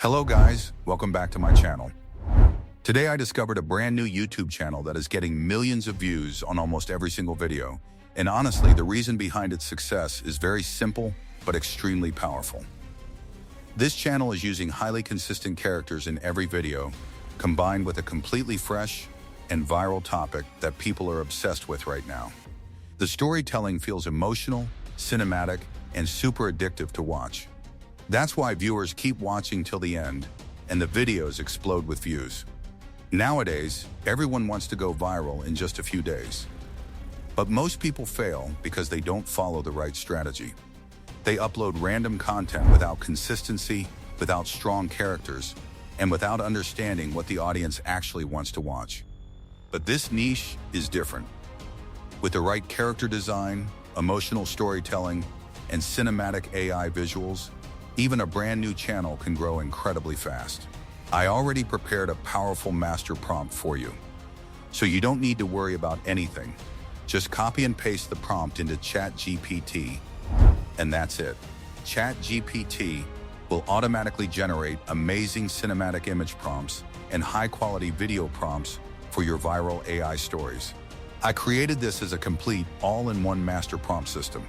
Hello guys, welcome back to my channel. Today I discovered a brand new YouTube channel that is getting millions of views on almost every single video. And honestly, the reason behind its success is very simple, but extremely powerful. This channel is using highly consistent characters in every video, combined with a completely fresh and viral topic that people are obsessed with right now. The storytelling feels emotional, cinematic, and super addictive to watch. That's why viewers keep watching till the end, and the videos explode with views. Nowadays, everyone wants to go viral in just a few days. But most people fail because they don't follow the right strategy. They upload random content without consistency, without strong characters, and without understanding what the audience actually wants to watch. But this niche is different. With the right character design, emotional storytelling, and cinematic AI visuals, even a brand new channel can grow incredibly fast. I already prepared a powerful master prompt for you, so you don't need to worry about anything. Just copy and paste the prompt into ChatGPT, and that's it. ChatGPT will automatically generate amazing cinematic image prompts and high-quality video prompts for your viral AI stories. I created this as a complete all-in-one master prompt system.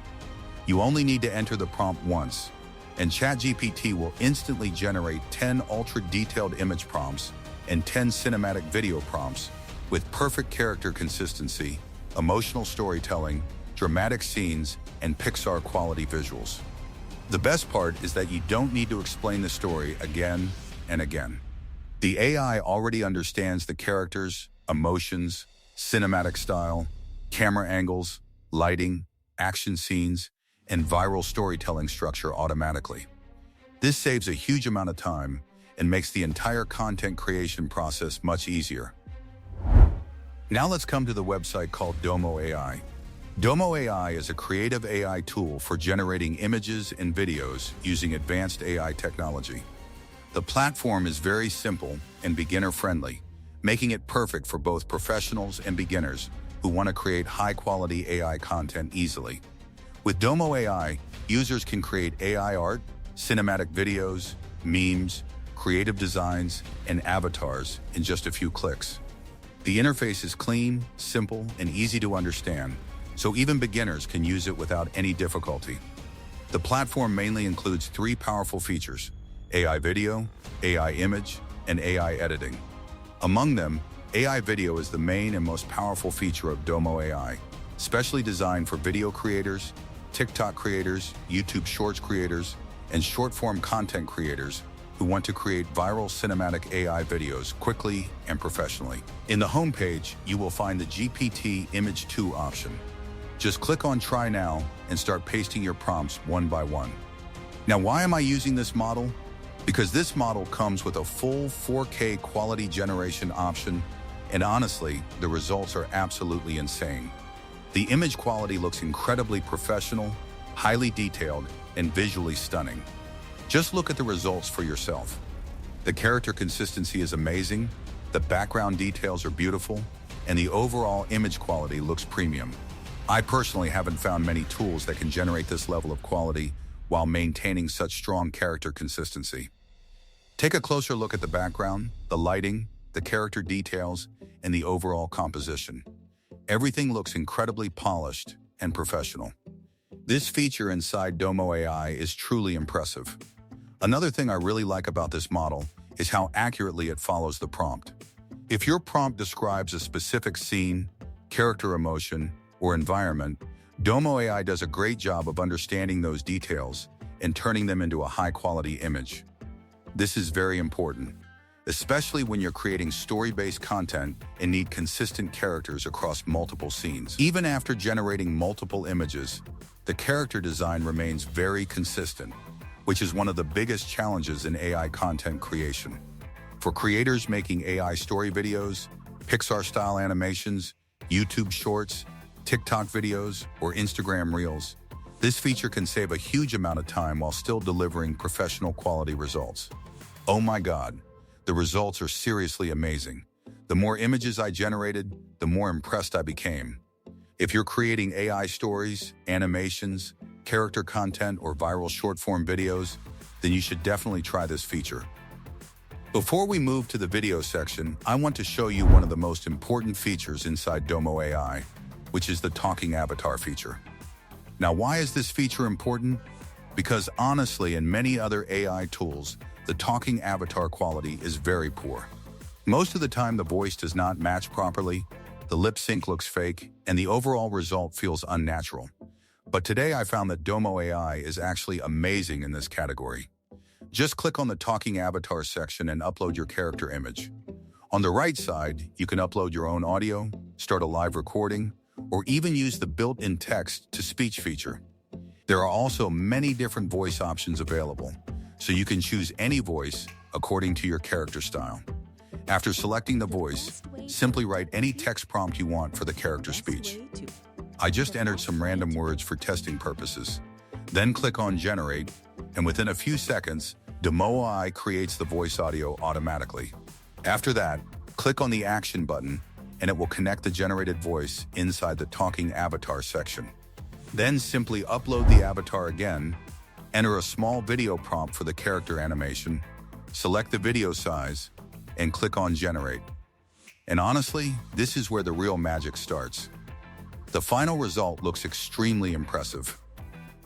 You only need to enter the prompt once, and ChatGPT will instantly generate 10 ultra-detailed image prompts and 10 cinematic video prompts with perfect character consistency, emotional storytelling, dramatic scenes, and Pixar-quality visuals. The best part is that you don't need to explain the story again and again. The AI already understands the characters, emotions, cinematic style, camera angles, lighting, action scenes, and viral storytelling structure automatically. This saves a huge amount of time and makes the entire content creation process much easier. Now let's come to the website called Domo AI. Domo AI is a creative AI tool for generating images and videos using advanced AI technology. The platform is very simple and beginner-friendly, making it perfect for both professionals and beginners who want to create high-quality AI content easily. With Domo AI, users can create AI art, cinematic videos, memes, creative designs, and avatars in just a few clicks. The interface is clean, simple, and easy to understand, so even beginners can use it without any difficulty. The platform mainly includes 3 powerful features: AI video, AI image, and AI editing. Among them, AI video is the main and most powerful feature of Domo AI, specially designed for video creators, TikTok creators, YouTube Shorts creators, and short-form content creators who want to create viral cinematic AI videos quickly and professionally. In the homepage, you will find the GPT Image 2 option. Just click on Try Now and start pasting your prompts one by one. Now, why am I using this model? Because this model comes with a full 4K quality generation option, and honestly, the results are absolutely insane. The image quality looks incredibly professional, highly detailed, and visually stunning. Just look at the results for yourself. The character consistency is amazing, the background details are beautiful, and the overall image quality looks premium. I personally haven't found many tools that can generate this level of quality while maintaining such strong character consistency. Take a closer look at the background, the lighting, the character details, and the overall composition. Everything looks incredibly polished and professional. This feature inside Domo AI is truly impressive. Another thing I really like about this model is how accurately it follows the prompt. If your prompt describes a specific scene, character emotion, or environment, Domo AI does a great job of understanding those details and turning them into a high-quality image. This is very important, especially when you're creating story-based content and need consistent characters across multiple scenes. Even after generating multiple images, the character design remains very consistent, which is one of the biggest challenges in AI content creation. For creators making AI story videos, Pixar-style animations, YouTube Shorts, TikTok videos, or Instagram Reels, this feature can save a huge amount of time while still delivering professional quality results. Oh my God! The results are seriously amazing. The more images I generated, the more impressed I became. If you're creating AI stories, animations, character content, or viral short-form videos, then you should definitely try this feature. Before we move to the video section, I want to show you one of the most important features inside Domo AI, which is the talking avatar feature. Now, why is this feature important? Because honestly, in many other AI tools, the talking avatar quality is very poor. Most of the time, the voice does not match properly, the lip sync looks fake, and the overall result feels unnatural. But today I found that Domo AI is actually amazing in this category. Just click on the Talking Avatar section and upload your character image. On the right side, you can upload your own audio, start a live recording, or even use the built-in text-to-speech feature. There are also many different voice options available, so you can choose any voice according to your character style. After selecting the voice, simply write any text prompt you want for the character speech. I just entered some random words for testing purposes. Then click on Generate, and within a few seconds, DomoAI creates the voice audio automatically. After that, click on the Action button, and it will connect the generated voice inside the Talking Avatar section. Then simply upload the avatar again, enter a small video prompt for the character animation, select the video size, and click on Generate. And honestly, this is where the real magic starts. The final result looks extremely impressive.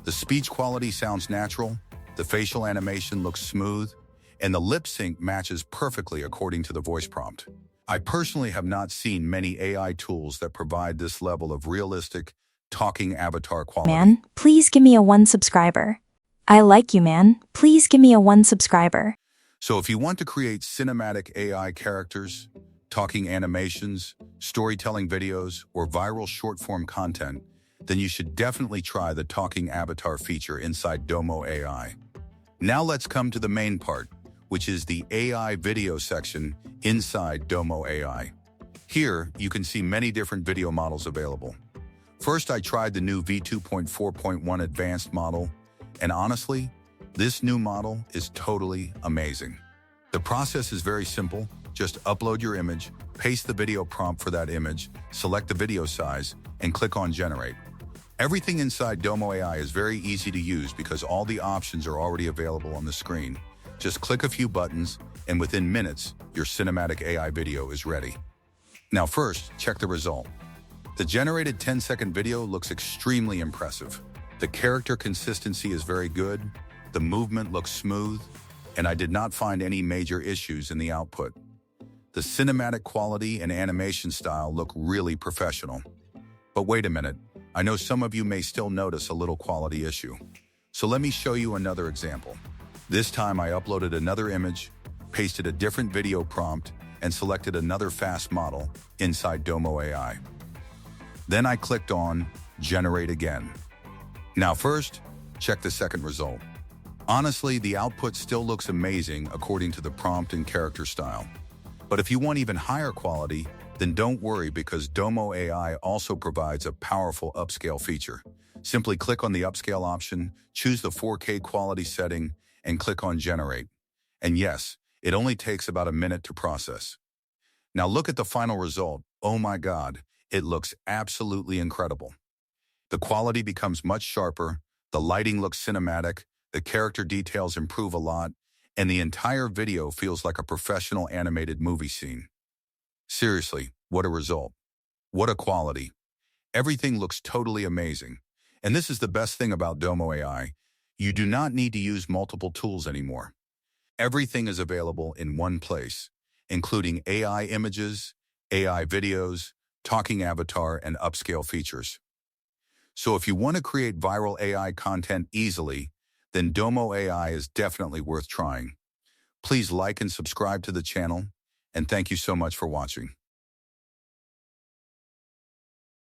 The speech quality sounds natural, the facial animation looks smooth, and the lip sync matches perfectly according to the voice prompt. I personally have not seen many AI tools that provide this level of realistic, talking avatar quality. Man, please give me a 1 subscriber. I like you, man. Please give me a 1 subscriber. So if you want to create cinematic AI characters, talking animations, storytelling videos, or viral short-form content, then you should definitely try the Talking Avatar feature inside Domo AI. Now let's come to the main part, which is the AI video section inside Domo AI. Here, you can see many different video models available. First, I tried the new V2.4.1 Advanced model, and honestly, this new model is totally amazing. The process is very simple. Just upload your image, paste the video prompt for that image, select the video size, and click on Generate. Everything inside Domo AI is very easy to use because all the options are already available on the screen. Just click a few buttons, and within minutes, your cinematic AI video is ready. Now first, check the result. The generated 10-second video looks extremely impressive. The character consistency is very good, the movement looks smooth, and I did not find any major issues in the output. The cinematic quality and animation style look really professional. But wait a minute, I know some of you may still notice a little quality issue. So let me show you another example. This time I uploaded another image, pasted a different video prompt, and selected another fast model inside Domo AI. Then I clicked on Generate again. Now first, check the second result. Honestly, the output still looks amazing according to the prompt and character style. But if you want even higher quality, then don't worry because Domo AI also provides a powerful upscale feature. Simply click on the upscale option, choose the 4K quality setting, and click on Generate. And yes, it only takes about a minute to process. Now look at the final result. Oh my God, it looks absolutely incredible. The quality becomes much sharper, the lighting looks cinematic, the character details improve a lot, and the entire video feels like a professional animated movie scene. Seriously, what a result. What a quality. Everything looks totally amazing. And this is the best thing about Domo AI. You do not need to use multiple tools anymore. Everything is available in one place, including AI images, AI videos, talking avatar, and upscale features. So if you want to create viral AI content easily, then Domo AI is definitely worth trying. Please like and subscribe to the channel, and thank you so much for watching.